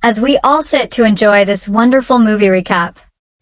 as we all sit to enjoy this wonderful movie recap.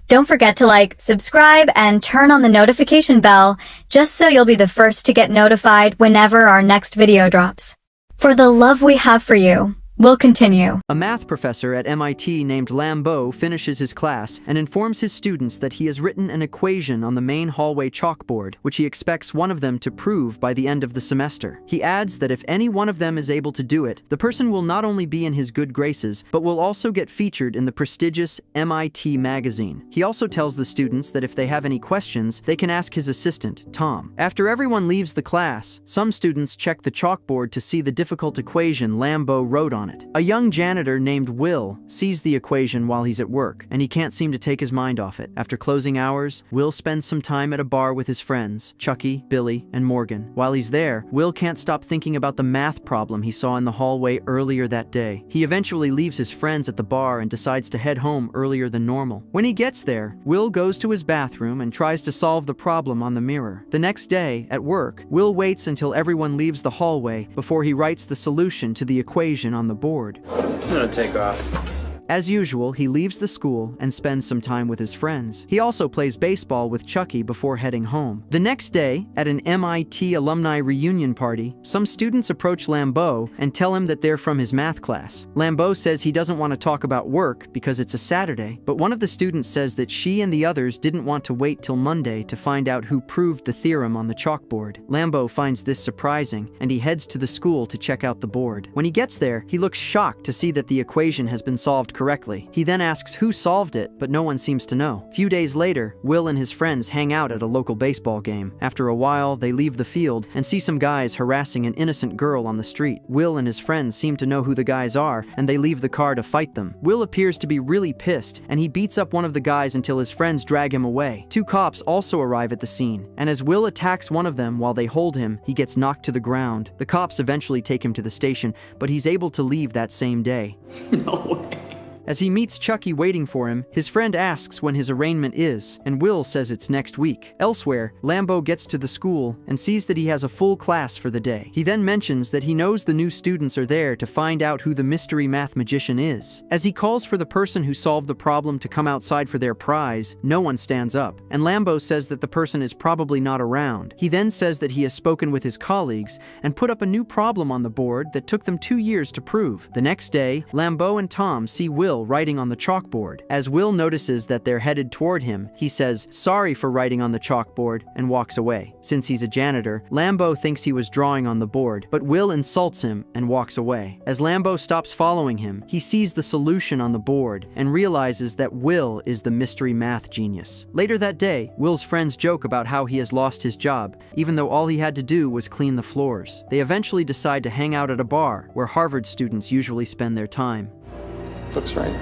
Don't forget to like, subscribe, and turn on the notification bell just so you'll be the first to get notified whenever our next video drops. For the love we have for you, we'll continue. A math professor at MIT named Lambeau finishes his class and informs his students that he has written an equation on the main hallway chalkboard, which he expects one of them to prove by the end of the semester. He adds that if any one of them is able to do it, the person will not only be in his good graces, but will also get featured in the prestigious MIT magazine. He also tells the students that if they have any questions, they can ask his assistant, Tom. After everyone leaves the class, some students check the chalkboard to see the difficult equation Lambeau wrote on it. A young janitor named Will sees the equation while he's at work, and he can't seem to take his mind off it. After closing hours, Will spends some time at a bar with his friends, Chucky, Billy, and Morgan. While he's there, Will can't stop thinking about the math problem he saw in the hallway earlier that day. He eventually leaves his friends at the bar and decides to head home earlier than normal. When he gets there, Will goes to his bathroom and tries to solve the problem on the mirror. The next day, at work, Will waits until everyone leaves the hallway before he writes the solution to the equation on the board. I'm gonna take off. As usual, he leaves the school and spends some time with his friends. He also plays baseball with Chucky before heading home. The next day, at an MIT alumni reunion party, some students approach Lambeau and tell him that they're from his math class. Lambeau says he doesn't want to talk about work because it's a Saturday, but one of the students says that she and the others didn't want to wait till Monday to find out who proved the theorem on the chalkboard. Lambeau finds this surprising, and he heads to the school to check out the board. When he gets there, he looks shocked to see that the equation has been solved correctly. He then asks who solved it, but no one seems to know. A few days later, Will and his friends hang out at a local baseball game. After a while, they leave the field and see some guys harassing an innocent girl on the street. Will and his friends seem to know who the guys are, and they leave the car to fight them. Will appears to be really pissed, and he beats up one of the guys until his friends drag him away. Two cops also arrive at the scene, and as Will attacks one of them while they hold him, he gets knocked to the ground. The cops eventually take him to the station, but he's able to leave that same day. No way. As he meets Chucky waiting for him, his friend asks when his arraignment is, and Will says it's next week. Elsewhere, Lambeau gets to the school and sees that he has a full class for the day. He then mentions that he knows the new students are there to find out who the mystery math magician is. As he calls for the person who solved the problem to come outside for their prize, no one stands up, and Lambeau says that the person is probably not around. He then says that he has spoken with his colleagues and put up a new problem on the board that took them 2 years to prove. The next day, Lambeau and Tom see Will writing on the chalkboard. As Will notices that they're headed toward him, he says, "Sorry for writing on the chalkboard," and walks away. Since he's a janitor, Lambeau thinks he was drawing on the board, but Will insults him and walks away. As Lambeau stops following him, he sees the solution on the board and realizes that Will is the mystery math genius. Later that day, Will's friends joke about how he has lost his job, even though all he had to do was clean the floors. They eventually decide to hang out at a bar where Harvard students usually spend their time. Looks right.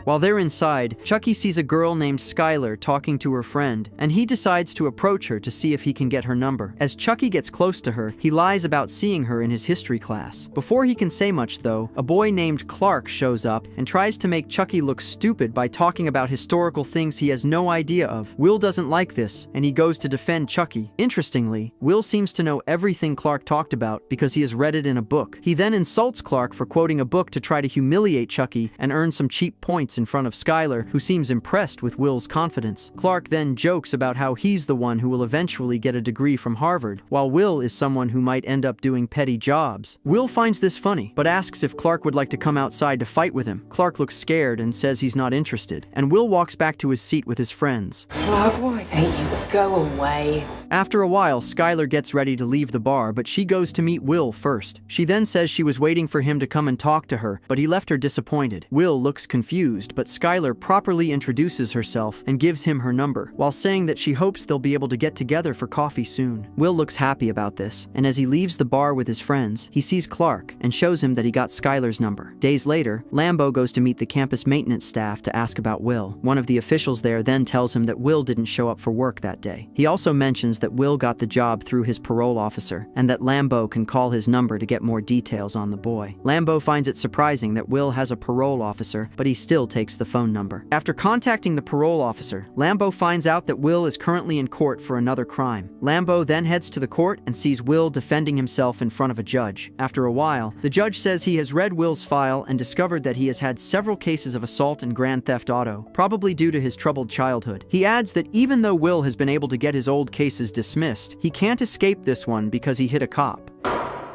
While they're inside, Chucky sees a girl named Skylar talking to her friend, and he decides to approach her to see if he can get her number. As Chucky gets close to her, he lies about seeing her in his history class. Before he can say much, though, a boy named Clark shows up and tries to make Chucky look stupid by talking about historical things he has no idea of. Will doesn't like this, and he goes to defend Chucky. Interestingly, Will seems to know everything Clark talked about because he has read it in a book. He then insults Clark for quoting a book to try to humiliate Chucky and earn some cheap points in front of Skylar, who seems impressed with Will's confidence. Clark then jokes about how he's the one who will eventually get a degree from Harvard, while Will is someone who might end up doing petty jobs. Will finds this funny, but asks if Clark would like to come outside to fight with him. Clark looks scared and says he's not interested, and Will walks back to his seat with his friends. Clark, why don't you go away? After a while, Skylar gets ready to leave the bar, but she goes to meet Will first. She then says she was waiting for him to come and talk to her, but he left her disappointed. Will looks confused, but Skylar properly introduces herself and gives him her number, while saying that she hopes they'll be able to get together for coffee soon. Will looks happy about this, and as he leaves the bar with his friends, he sees Clark and shows him that he got Skylar's number. Days later, Lambeau goes to meet the campus maintenance staff to ask about Will. One of the officials there then tells him that Will didn't show up for work that day. He also mentions that Will got the job through his parole officer, and that Lambeau can call his number to get more details on the boy. Lambeau finds it surprising that Will has a parole officer, but he still takes the phone number. After contacting the parole officer, Lambo finds out that Will is currently in court for another crime. Lambo then heads to the court and sees Will defending himself in front of a judge. After a while, the judge says he has read Will's file and discovered that he has had several cases of assault and grand theft auto, probably due to his troubled childhood. He adds that even though Will has been able to get his old cases dismissed, he can't escape this one because he hit a cop.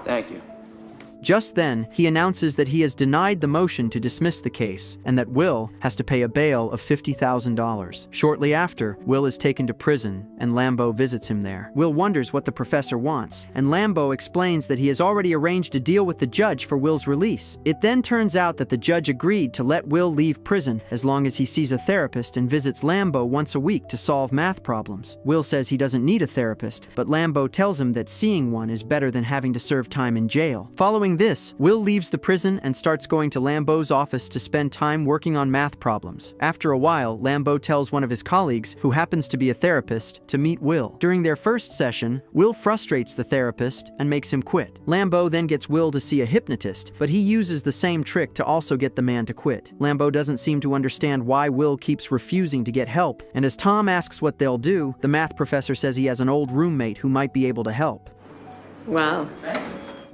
Thank you. Just then, he announces that he has denied the motion to dismiss the case and that Will has to pay a bail of $50,000. Shortly after, Will is taken to prison and Lambo visits him there. Will wonders what the professor wants, and Lambo explains that he has already arranged a deal with the judge for Will's release. It then turns out that the judge agreed to let Will leave prison as long as he sees a therapist and visits Lambo once a week to solve math problems. Will says he doesn't need a therapist, but Lambo tells him that seeing one is better than having to serve time in jail. Following this, Will leaves the prison and starts going to Lambo's office to spend time working on math problems. After a while, Lambo tells one of his colleagues, who happens to be a therapist, to meet Will. During their first session, Will frustrates the therapist and makes him quit. Lambo then gets Will to see a hypnotist, but he uses the same trick to also get the man to quit. Lambo doesn't seem to understand why Will keeps refusing to get help, and as Tom asks what they'll do, the math professor says he has an old roommate who might be able to help. Wow.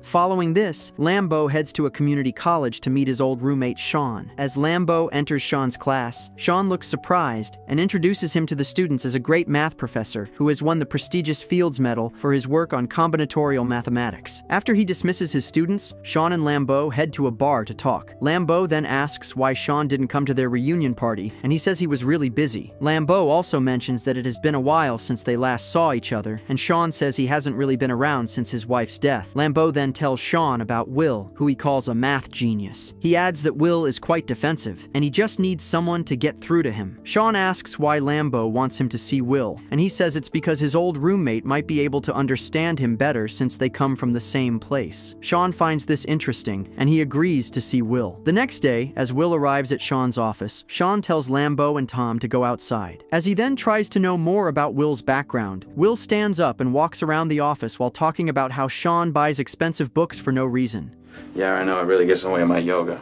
Following this, Lambo heads to a community college to meet his old roommate Sean. As Lambo enters Sean's class, Sean looks surprised and introduces him to the students as a great math professor who has won the prestigious Fields Medal for his work on combinatorial mathematics. After he dismisses his students, Sean and Lambo head to a bar to talk. Lambo then asks why Sean didn't come to their reunion party, and he says he was really busy. Lambo also mentions that it has been a while since they last saw each other, and Sean says he hasn't really been around since his wife's death. Lambo then tells Sean about Will, who he calls a math genius. He adds that Will is quite defensive, and he just needs someone to get through to him. Sean asks why Lambo wants him to see Will, and he says it's because his old roommate might be able to understand him better since they come from the same place. Sean finds this interesting, and he agrees to see Will. The next day, as Will arrives at Sean's office, Sean tells Lambo and Tom to go outside. As he then tries to know more about Will's background, Will stands up and walks around the office while talking about how Sean buys expensive books for no reason. Yeah, I know. It really gets in the way of my yoga.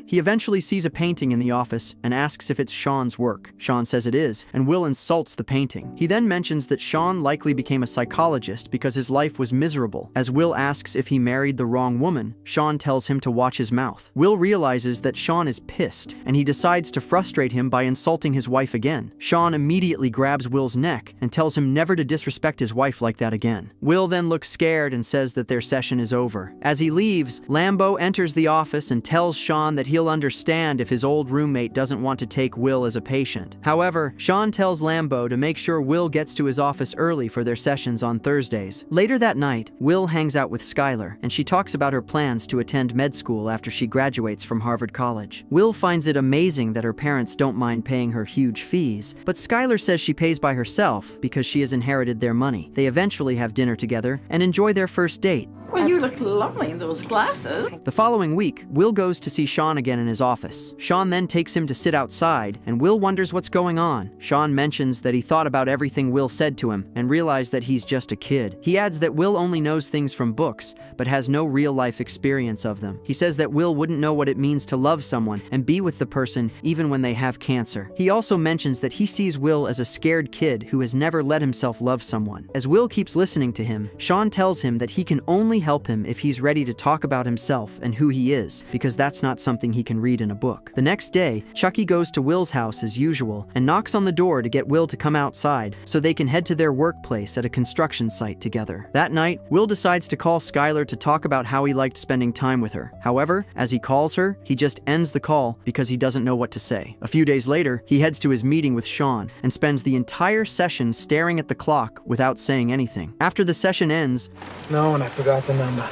He eventually sees a painting in the office and asks if it's Sean's work. Sean says it is, and Will insults the painting. He then mentions that Sean likely became a psychologist because his life was miserable. As Will asks if he married the wrong woman, Sean tells him to watch his mouth. Will realizes that Sean is pissed, and he decides to frustrate him by insulting his wife again. Sean immediately grabs Will's neck and tells him never to disrespect his wife like that again. Will then looks scared and says that their session is over. As he leaves, Lambo enters the office and tells Sean that he'll understand if his old roommate doesn't want to take Will as a patient. However, Sean tells Lambo to make sure Will gets to his office early for their sessions on Thursdays. Later that night, Will hangs out with Skylar, and she talks about her plans to attend med school after she graduates from Harvard College. Will finds it amazing that her parents don't mind paying her huge fees, but Skylar says she pays by herself because she has inherited their money. They eventually have dinner together and enjoy their first date. Well, you look lovely in those glasses. The following week, Will goes to see Sean again in his office. Sean then takes him to sit outside, and Will wonders what's going on. Sean mentions that he thought about everything Will said to him and realized that he's just a kid. He adds that Will only knows things from books, but has no real-life experience of them. He says that Will wouldn't know what it means to love someone and be with the person even when they have cancer. He also mentions that he sees Will as a scared kid who has never let himself love someone. As Will keeps listening to him, Sean tells him that he can only help him if he's ready to talk about himself and who he is, because that's not something he can read in a book. The next day, Chucky goes to Will's house as usual and knocks on the door to get Will to come outside so they can head to their workplace at a construction site together. That night, Will decides to call Skylar to talk about how he liked spending time with her. However, as he calls her, he just ends the call because he doesn't know what to say. A few days later, he heads to his meeting with Sean and spends the entire session staring at the clock without saying anything. After the session ends, No, and I forgot the number.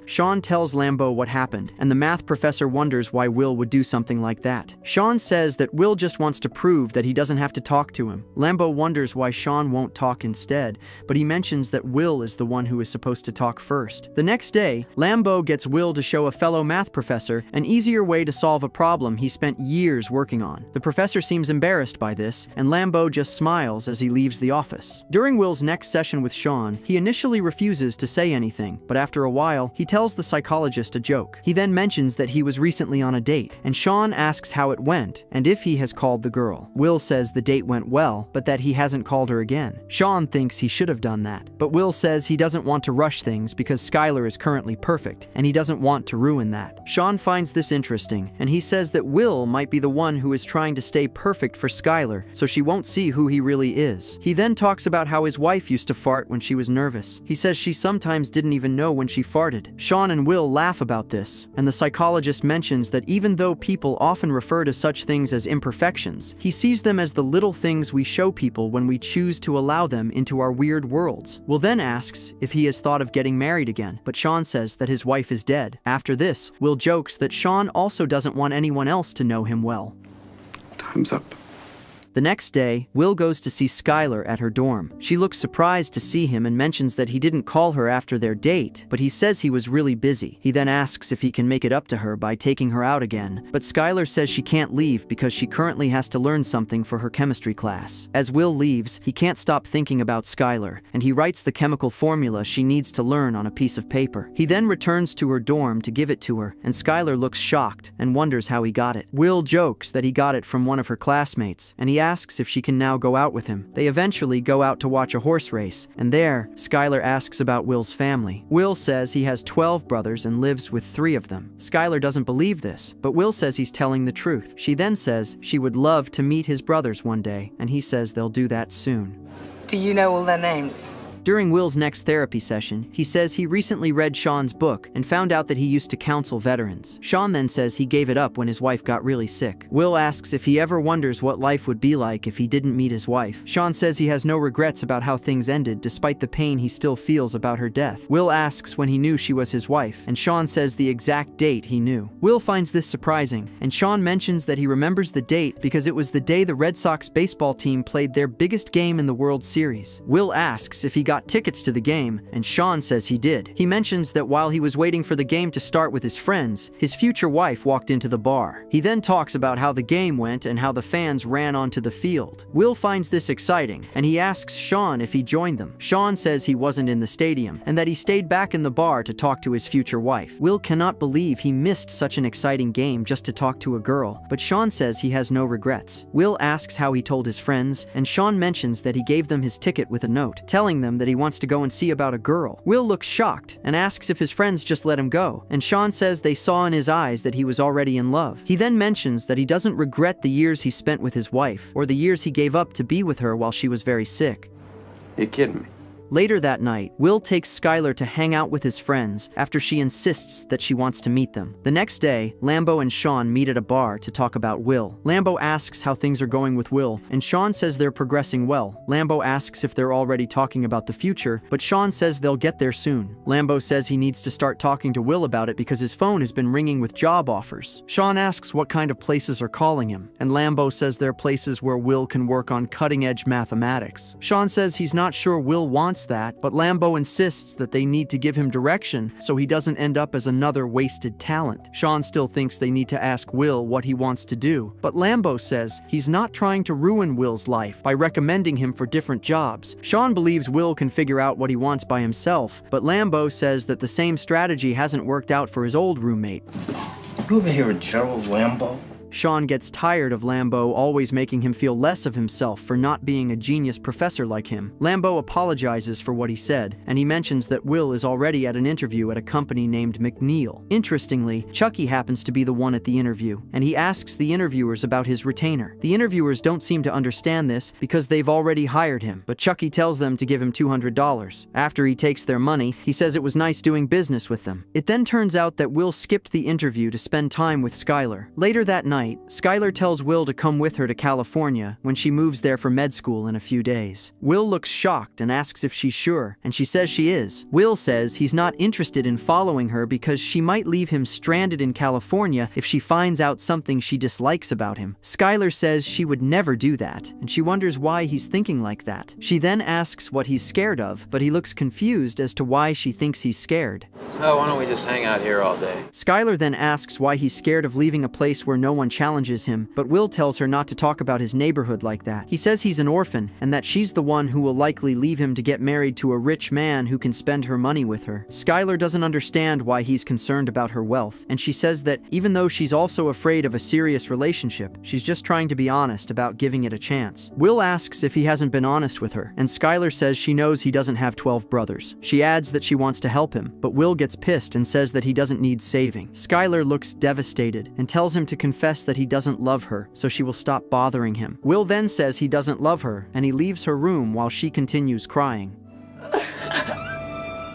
Sean tells Lambo what happened, and the math professor wonders why Will would do something like that. Sean says that Will just wants to prove that he doesn't have to talk to him. Lambo wonders why Sean won't talk instead, but he mentions that Will is the one who is supposed to talk first. The next day, Lambo gets Will to show a fellow math professor an easier way to solve a problem he spent years working on. The professor seems embarrassed by this, and Lambo just smiles as he leaves the office. During Will's next session with Sean, he initially refuses to say anything, but after a while, he tells the psychologist a joke. He then mentions that he was recently on a date, and Sean asks how it went and if he has called the girl. Will says the date went well, but that he hasn't called her again. Sean thinks he should have done that, but Will says he doesn't want to rush things because Skylar is currently perfect, and he doesn't want to ruin that. Sean finds this interesting, and he says that Will might be the one who is trying to stay perfect for Skylar, so she won't see who he really is. He then talks about how his wife used to fart when she was nervous. He says she sometimes didn't even know when she farted. Sean and Will laugh about this, and the psychologist mentions that even though people often refer to such things as imperfections, he sees them as the little things we show people when we choose to allow them into our weird worlds. Will then asks if he has thought of getting married again, but Sean says that his wife is dead. After this, Will jokes that Sean also doesn't want anyone else to know him well. Time's up. The next day, Will goes to see Skylar at her dorm. She looks surprised to see him and mentions that he didn't call her after their date, but he says he was really busy. He then asks if he can make it up to her by taking her out again, but Skylar says she can't leave because she currently has to learn something for her chemistry class. As Will leaves, he can't stop thinking about Skylar, and he writes the chemical formula she needs to learn on a piece of paper. He then returns to her dorm to give it to her, and Skylar looks shocked and wonders how he got it. Will jokes that he got it from one of her classmates, and he asks if she can now go out with him. They eventually go out to watch a horse race, and there, Skylar asks about Will's family. Will says he has 12 brothers and lives with 3 of them. Skylar doesn't believe this, but Will says he's telling the truth. She then says she would love to meet his brothers one day, and he says they'll do that soon. Do you know all their names? During Will's next therapy session, he says he recently read Sean's book and found out that he used to counsel veterans. Sean then says he gave it up when his wife got really sick. Will asks if he ever wonders what life would be like if he didn't meet his wife. Sean says he has no regrets about how things ended despite the pain he still feels about her death. Will asks when he knew she was his wife, and Sean says the exact date he knew. Will finds this surprising, and Sean mentions that he remembers the date because it was the day the Red Sox baseball team played their biggest game in the World Series. Will asks if he got tickets to the game, and Sean says he did. He mentions that while he was waiting for the game to start with his friends, his future wife walked into the bar. He then talks about how the game went and how the fans ran onto the field. Will finds this exciting, and he asks Sean if he joined them. Sean says he wasn't in the stadium, and that he stayed back in the bar to talk to his future wife. Will cannot believe he missed such an exciting game just to talk to a girl, but Sean says he has no regrets. Will asks how he told his friends, and Sean mentions that he gave them his ticket with a note, telling them that he wants to go and see about a girl. Will looks shocked and asks if his friends just let him go, and Sean says they saw in his eyes that he was already in love. He then mentions that he doesn't regret the years he spent with his wife, or the years he gave up to be with her while she was very sick. You kidding me? Later that night, Will takes Skylar to hang out with his friends after she insists that she wants to meet them. The next day, Lambo and Sean meet at a bar to talk about Will. Lambo asks how things are going with Will, and Sean says they're progressing well. Lambo asks if they're already talking about the future, but Sean says they'll get there soon. Lambo says he needs to start talking to Will about it because his phone has been ringing with job offers. Sean asks what kind of places are calling him, and Lambo says they're places where Will can work on cutting-edge mathematics. Sean says he's not sure Will wants that, but Lambo insists that they need to give him direction so he doesn't end up as another wasted talent. Sean still thinks they need to ask Will what he wants to do, but Lambo says he's not trying to ruin Will's life by recommending him for different jobs. Sean believes Will can figure out what he wants by himself, but Lambo says that the same strategy hasn't worked out for his old roommate. You ever hear of Gerald Lambo? Sean gets tired of Lambo always making him feel less of himself for not being a genius professor like him. Lambo apologizes for what he said, and he mentions that Will is already at an interview at a company named McNeil. Interestingly, Chucky happens to be the one at the interview, and he asks the interviewers about his retainer. The interviewers don't seem to understand this because they've already hired him, but Chucky tells them to give him $200. After he takes their money, he says it was nice doing business with them. It then turns out that Will skipped the interview to spend time with Skylar. Later that night, Skylar tells Will to come with her to California when she moves there for med school in a few days. Will looks shocked and asks if she's sure, and she says she is. Will says he's not interested in following her because she might leave him stranded in California if she finds out something she dislikes about him. Skylar says she would never do that, and she wonders why he's thinking like that. She then asks what he's scared of, but he looks confused as to why she thinks he's scared. Oh, why don't we just hang out here all day? Skylar then asks why he's scared of leaving a place where no one challenges him, but Will tells her not to talk about his neighborhood like that. He says he's an orphan, and that she's the one who will likely leave him to get married to a rich man who can spend her money with her. Skylar doesn't understand why he's concerned about her wealth, and she says that even though she's also afraid of a serious relationship, she's just trying to be honest about giving it a chance. Will asks if he hasn't been honest with her, and Skylar says she knows he doesn't have 12 brothers. She adds that she wants to help him, but Will gets pissed and says that he doesn't need saving. Skylar looks devastated and tells him to confess that he doesn't love her, so she will stop bothering him. Will then says he doesn't love her, and he leaves her room while she continues crying.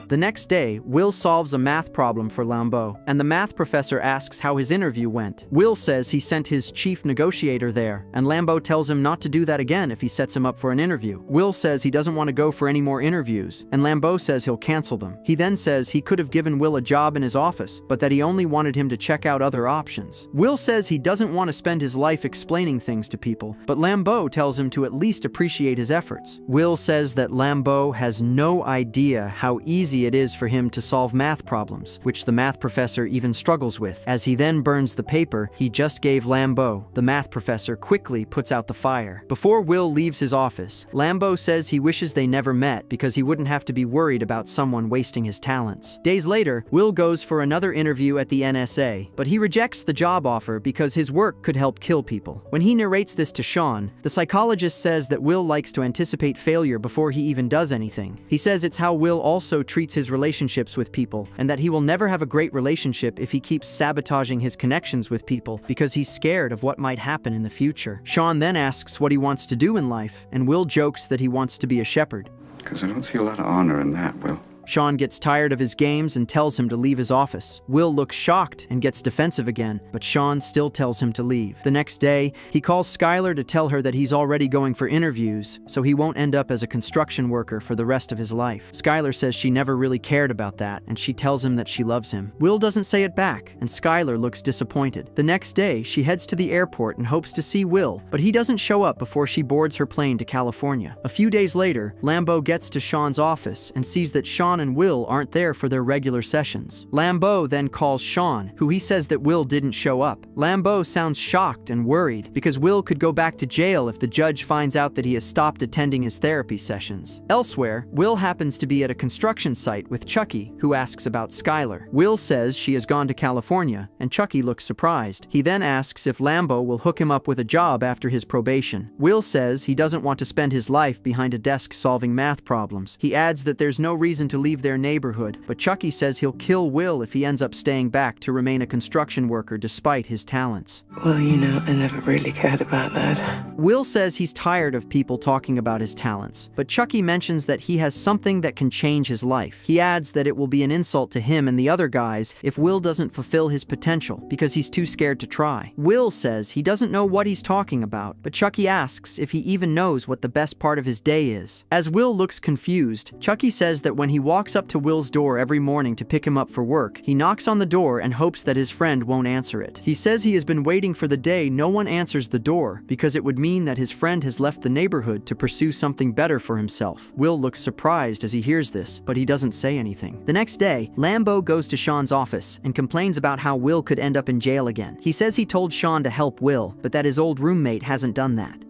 The next day, Will solves a math problem for Lambeau, and the math professor asks how his interview went. Will says he sent his chief negotiator there, and Lambeau tells him not to do that again if he sets him up for an interview. Will says he doesn't want to go for any more interviews, and Lambeau says he'll cancel them. He then says he could have given Will a job in his office, but that he only wanted him to check out other options. Will says he doesn't want to spend his life explaining things to people, but Lambeau tells him to at least appreciate his efforts. Will says that Lambeau has no idea how easy it is for him to solve math problems, which the math professor even struggles with. As he then burns the paper he just gave Lambeau, the math professor quickly puts out the fire. Before Will leaves his office, Lambeau says he wishes they never met because he wouldn't have to be worried about someone wasting his talents. Days later, Will goes for another interview at the NSA, but he rejects the job offer because his work could help kill people. When he narrates this to Sean, the psychologist says that Will likes to anticipate failure before he even does anything. He says it's how Will also treats his relationships with people, and that he will never have a great relationship if he keeps sabotaging his connections with people because he's scared of what might happen in the future. Sean then asks what he wants to do in life, and Will jokes that he wants to be a shepherd. Because I don't see a lot of honor in that, Will. Sean gets tired of his games and tells him to leave his office. Will looks shocked and gets defensive again, but Sean still tells him to leave. The next day, he calls Skylar to tell her that he's already going for interviews, so he won't end up as a construction worker for the rest of his life. Skylar says she never really cared about that, and she tells him that she loves him. Will doesn't say it back, and Skylar looks disappointed. The next day, she heads to the airport and hopes to see Will, but he doesn't show up before she boards her plane to California. A few days later, Lambeau gets to Sean's office and sees that Sean and Will aren't there for their regular sessions. Lambeau then calls Sean, who he says that Will didn't show up. Lambeau sounds shocked and worried because Will could go back to jail if the judge finds out that he has stopped attending his therapy sessions. Elsewhere, Will happens to be at a construction site with Chucky, who asks about Skylar. Will says she has gone to California, and Chucky looks surprised. He then asks if Lambeau will hook him up with a job after his probation. Will says he doesn't want to spend his life behind a desk solving math problems. He adds that there's no reason to leave their neighborhood, but Chucky says he'll kill Will if he ends up staying back to remain a construction worker despite his talents. Well, you know, I never really cared about that. Will says he's tired of people talking about his talents, but Chucky mentions that he has something that can change his life. He adds that it will be an insult to him and the other guys if Will doesn't fulfill his potential because he's too scared to try. Will says he doesn't know what he's talking about, but Chucky asks if he even knows what the best part of his day is. As Will looks confused, Chucky says that when he walks up to Will's door every morning to pick him up for work, he knocks on the door and hopes that his friend won't answer it. He says he has been waiting for the day no one answers the door because it would mean that his friend has left the neighborhood to pursue something better for himself. Will looks surprised as he hears this, but he doesn't say anything. The next day, Lambeau goes to Sean's office and complains about how Will could end up in jail again. He says he told Sean to help Will, but that his old roommate hasn't done that.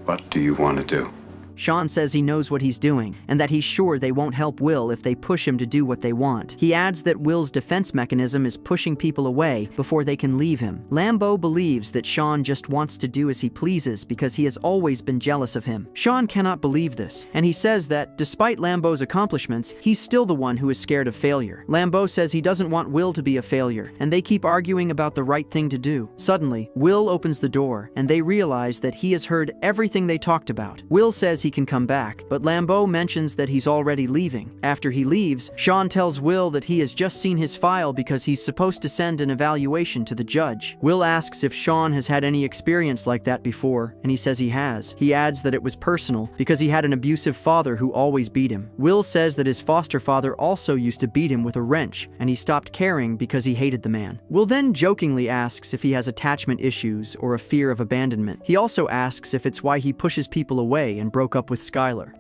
What do you want to do? Sean says he knows what he's doing, and that he's sure they won't help Will if they push him to do what they want. He adds that Will's defense mechanism is pushing people away before they can leave him. Lambeau believes that Sean just wants to do as he pleases because he has always been jealous of him. Sean cannot believe this, and he says that, despite Lambeau's accomplishments, he's still the one who is scared of failure. Lambeau says he doesn't want Will to be a failure, and they keep arguing about the right thing to do. Suddenly, Will opens the door, and they realize that he has heard everything they talked about. Will says he can come back, but Lambeau mentions that he's already leaving. After he leaves, Sean tells Will that he has just seen his file because he's supposed to send an evaluation to the judge. Will asks if Sean has had any experience like that before, and he says he has. He adds that it was personal because he had an abusive father who always beat him. Will says that his foster father also used to beat him with a wrench, and he stopped caring because he hated the man. Will then jokingly asks if he has attachment issues or a fear of abandonment. He also asks if it's why he pushes people away and broke up with Skylar.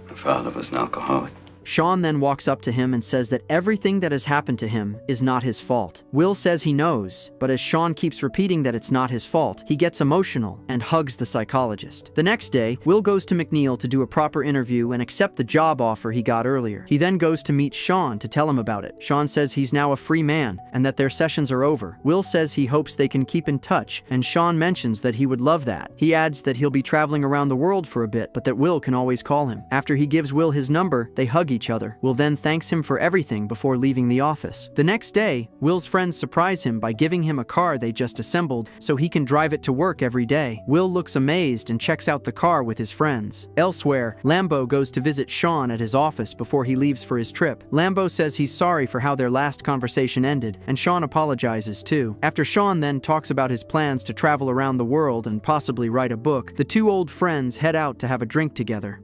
My father was an alcoholic. Sean then walks up to him and says that everything that has happened to him is not his fault. Will says he knows, but as Sean keeps repeating that it's not his fault, he gets emotional and hugs the psychologist. The next day, Will goes to McNeil to do a proper interview and accept the job offer he got earlier. He then goes to meet Sean to tell him about it. Sean says he's now a free man and that their sessions are over. Will says he hopes they can keep in touch, and Sean mentions that he would love that. He adds that he'll be traveling around the world for a bit, but that Will can always call him. After he gives Will his number, they hug each other. Will then thanks him for everything before leaving the office. The next day, Will's friends surprise him by giving him a car they just assembled so he can drive it to work every day. Will looks amazed and checks out the car with his friends. Elsewhere, Lambo goes to visit Sean at his office before he leaves for his trip. Lambo says he's sorry for how their last conversation ended, and Sean apologizes too. After Sean then talks about his plans to travel around the world and possibly write a book, the two old friends head out to have a drink together.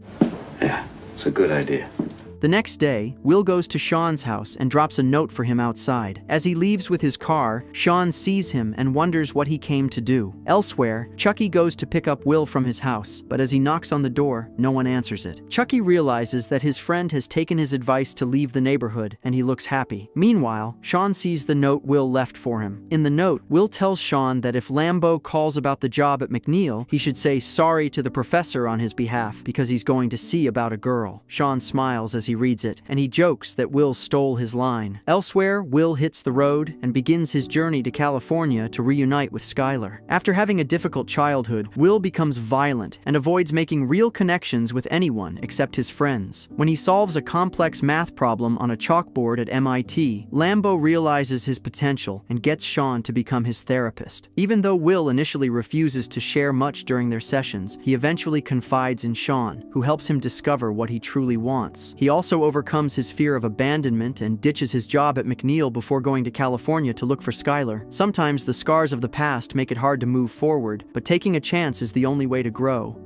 Yeah, it's a good idea. The next day, Will goes to Sean's house and drops a note for him outside. As he leaves with his car, Sean sees him and wonders what he came to do. Elsewhere, Chucky goes to pick up Will from his house, but as he knocks on the door, no one answers it. Chucky realizes that his friend has taken his advice to leave the neighborhood, and he looks happy. Meanwhile, Sean sees the note Will left for him. In the note, Will tells Sean that if Lambo calls about the job at McNeil, he should say sorry to the professor on his behalf because he's going to see about a girl. Sean smiles as he reads it, and he jokes that Will stole his line. Elsewhere, Will hits the road and begins his journey to California to reunite with Skylar. After having a difficult childhood, Will becomes violent and avoids making real connections with anyone except his friends. When he solves a complex math problem on a chalkboard at MIT, Lambo realizes his potential and gets Sean to become his therapist. Even though Will initially refuses to share much during their sessions, he eventually confides in Sean, who helps him discover what he truly wants. He also overcomes his fear of abandonment and ditches his job at McNeil before going to California to look for Skylar. Sometimes the scars of the past make it hard to move forward, but taking a chance is the only way to grow.